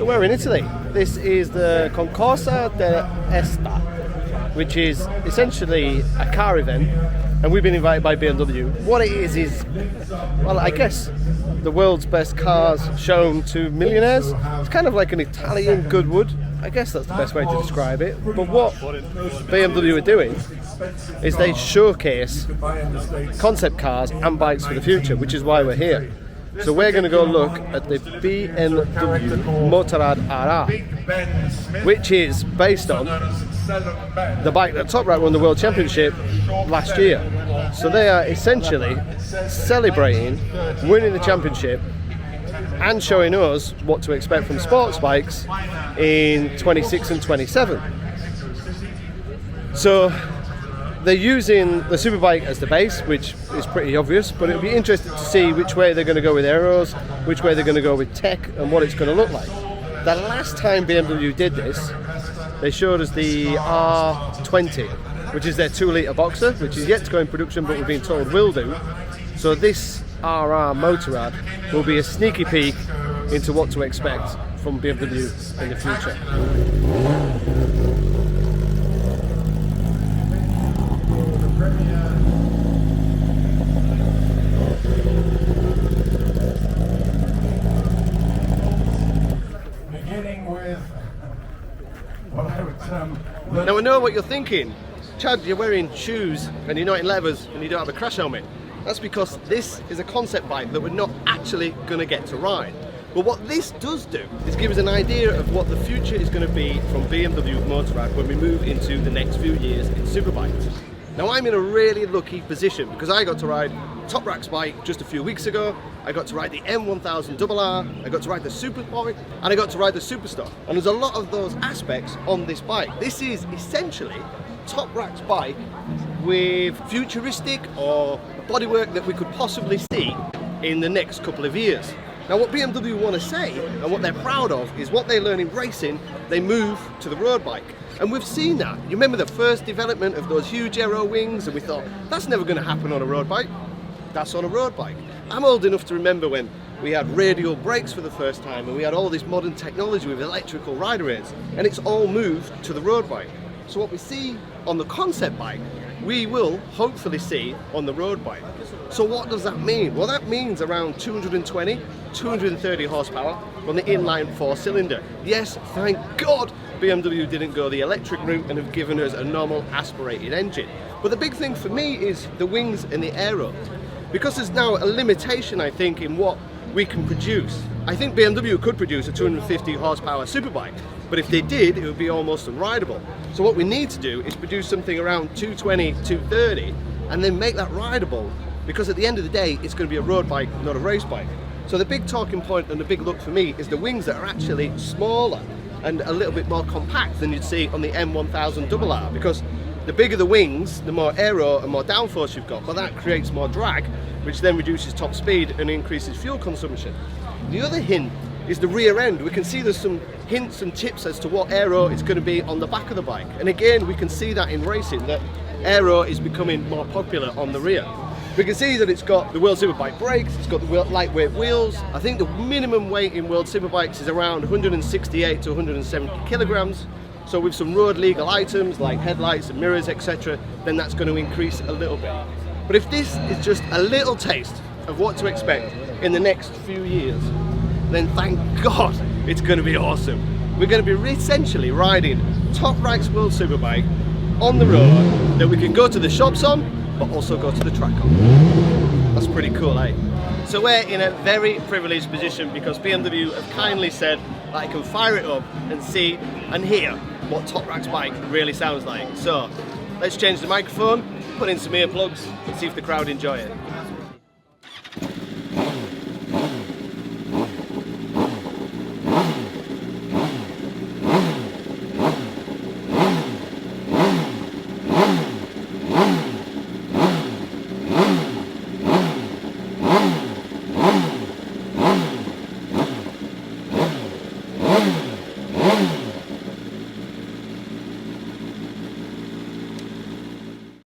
So we're in Italy. This is the Concorso d'Esta, which is essentially a car event, and we've been invited by BMW. What it is, well, I guess the world's best cars shown to millionaires. It's kind of like an Italian Goodwood. I guess that's the best way to describe it. But what BMW are doing is they showcase concept cars and bikes for the future, which is why we're here. So we're going to go look at the BMW Motorrad RR, which is based on the bike that Top Rack won the World Championship last year. So they are essentially celebrating winning the championship and showing us what to expect from sports bikes in 26 and 27. So they're using the superbike as the base, which is pretty obvious, but it'll be interesting to see which way they're going to go with aeros, which way they're going to go with tech, and what it's going to look like. The last time BMW did this, they showed us the R20, which is their 2-litre boxer, which is yet to go in production, but we've been told will do. So this R Motorrad will be a sneaky peek into what to expect from BMW in the future. Now I know what you're thinking. Chad, you're wearing shoes and you're not in leathers and you don't have a crash helmet. That's because this is a concept bike that we're not actually going to get to ride. But what this does do is give us an idea of what the future is going to be from BMW Motorrad when we move into the next few years in superbikes. Now I'm in a really lucky position because I got to ride Top Rack's bike just a few weeks ago. I got to ride the M1000 RR, I got to ride the Superbike, and I got to ride the Superstar. And there's a lot of those aspects on this bike. This is essentially Top Rack's bike with futuristic or bodywork that we could possibly see in the next couple of years. Now what BMW want to say, and what they're proud of, is what they learn in racing, they move to the road bike. And we've seen that. You remember the first development of those huge aero wings, and we thought, that's never going to happen on a road bike. That's on a road bike. I'm old enough to remember when we had radial brakes for the first time, and we had all this modern technology with electrical rider aids, and it's all moved to the road bike. So what we see on the concept bike, we will hopefully see on the road bike. So what does that mean? Well, that means around 220, 230 horsepower on the inline 4-cylinder. Yes, thank God BMW didn't go the electric route and have given us a normal aspirated engine. But the big thing for me is the wings and the aero. Because there's now a limitation, I think, in what we can produce. I think BMW could produce a 250 horsepower superbike, but if they did, it would be almost unrideable. So what we need to do is produce something around 220, 230, and then make that rideable, because at the end of the day, it's going to be a road bike, not a race bike. So the big talking point and the big look for me is the wings that are actually smaller and a little bit more compact than you'd see on the M1000 RR, because the bigger the wings, the more aero and more downforce you've got, but that creates more drag, which then reduces top speed and increases fuel consumption. The other hint is the rear end. We can see there's some hints and tips as to what aero is going to be on the back of the bike. And again, we can see that in racing, that aero is becoming more popular on the rear. We can see that it's got the World Superbike brakes, it's got the lightweight wheels. I think the minimum weight in World Superbikes is around 168 to 170 kilograms. So with some road legal items like headlights and mirrors, etc., then that's going to increase a little bit. But if this is just a little taste of what to expect in the next few years, then thank God it's going to be awesome. We're going to be essentially riding Top Rack's World Superbike on the road that we can go to the shops on, but also go to the track on. That's pretty cool, eh? So we're in a very privileged position because BMW have kindly said that I can fire it up and see and hear what Top Rack's bike really sounds like. So let's change the microphone, put in some earplugs and see if the crowd enjoy it.